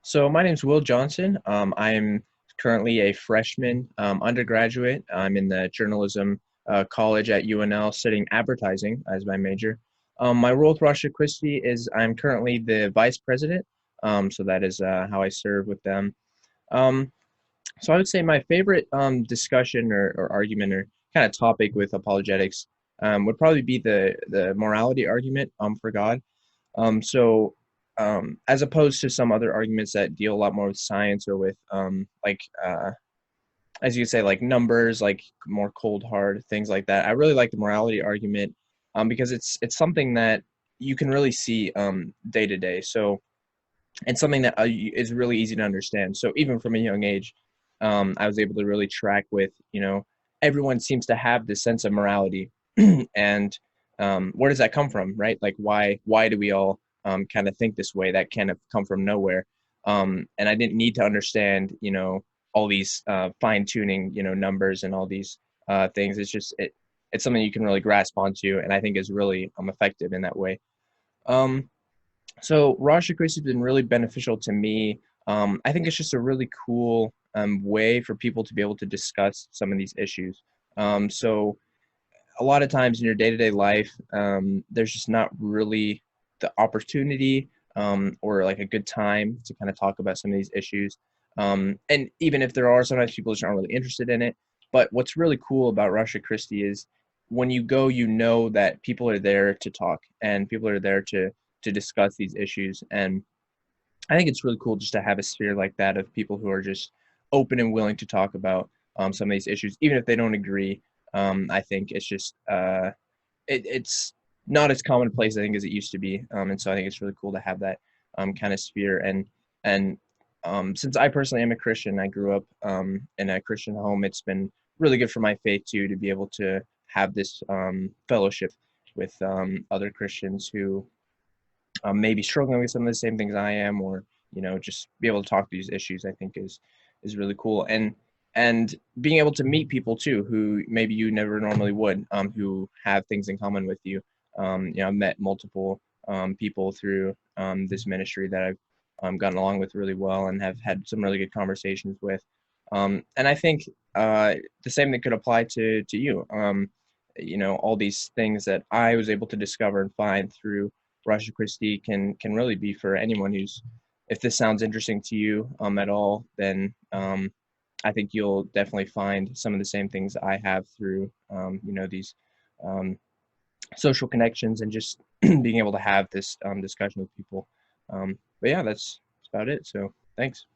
So my name's Will Johnson. I'm currently a freshman undergraduate. I'm in the journalism college at UNL studying advertising as my major. My role with Ratio Christi is I'm currently the vice president. So that is how I serve with them. Um, so I would say my favorite discussion or argument or kind of topic with apologetics would probably be the morality argument for God. As opposed to some other arguments that deal a lot more with science or with as you could say, like numbers, like more cold hard things like that. I really like the morality argument because it's something that you can really see day to day. So and something that is really easy to understand. So even from a young age, I was able to really track with everyone seems to have this sense of morality, and where does that come from, right? Like why do we all kind of think this way? That kind of come from nowhere. And I didn't need to understand all these fine tuning numbers and all these things. It's something you can really grasp onto, and I think is really effective in that way. Um, so Raja Christi has been really beneficial to me. I think it's just a really cool way for people to be able to discuss some of these issues. So a lot of times in your day-to-day life, there's just not really the opportunity or like a good time to kind of talk about some of these issues. And even if there are, sometimes people just aren't really interested in it. But what's really cool about Russia Christie is when you go, you know that people are there to talk and people are there to discuss these issues. And I think it's really cool just to have a sphere like that of people who are just open and willing to talk about some of these issues, even if they don't agree. I think it's not as commonplace, I think, as it used to be. And so I think it's really cool to have that kind of sphere. And since I personally am a Christian, I grew up in a Christian home. It's been really good for my faith too to be able to have this fellowship with other Christians who maybe struggling with some of the same things I am, or just be able to talk these issues. I think is really cool, and being able to meet people too who maybe you never normally would, who have things in common with you. I've met multiple people through this ministry that I've gotten along with really well and have had some really good conversations with. And I think the same thing could apply to you. All these things that I was able to discover and find through Ratio Christi can really be for anyone who's, if this sounds interesting to you at all, then I think you'll definitely find some of the same things I have through these um, social connections and just being able to have this discussion with people. But yeah, that's about it. So thanks.